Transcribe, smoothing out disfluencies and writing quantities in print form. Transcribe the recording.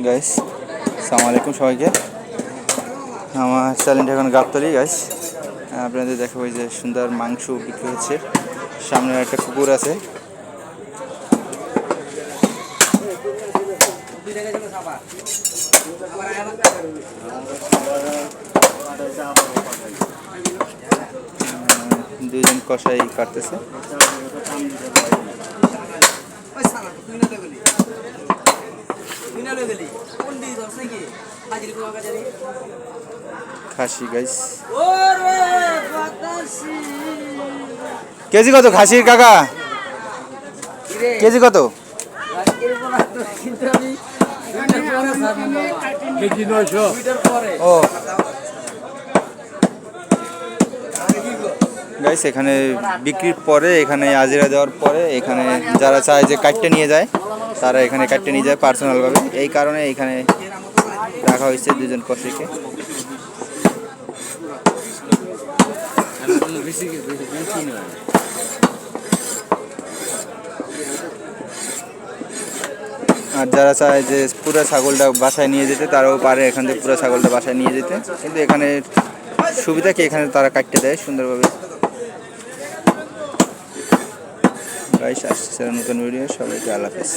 Guys আসসালামু আলাইকুম সবাইকে। আমার চ্যালেঞ্জ এখন গাবতলি গাইস। আপনাদের দেখাবো যে সুন্দর মাংস বিক্রি হচ্ছে। সামনে একটা কুকুর আছে। দুইজন কষাই কাটতেছে। খাসি গাইস, কেজি কত খাসির কাকা? কেজি কত? ও গাইস, এখানে বিক্রির পরে, এখানে হাজিরা দেওয়ার পরে এখানে যারা চায় যে কাটতে নিয়ে যায়, তারা এখানে কাটতে নিয়ে যায় পার্সোনালভাবে। এই কারণে এখানে রাখা হয়েছে দুজন কষাইকে। আর যারা চায় যে পুরো ছাগলটা বাসায় নিয়ে যেতে, তারাও পারে এখান থেকে পুরো ছাগলটা বাসায় নিয়ে যেতে। কিন্তু এখানে সুবিধা কি, এখানে তারা কাটতে দেয় সুন্দরভাবে। গাইস আসছে নতুন ভিডিও, সবাইকে আল্লাহ হাফেজ।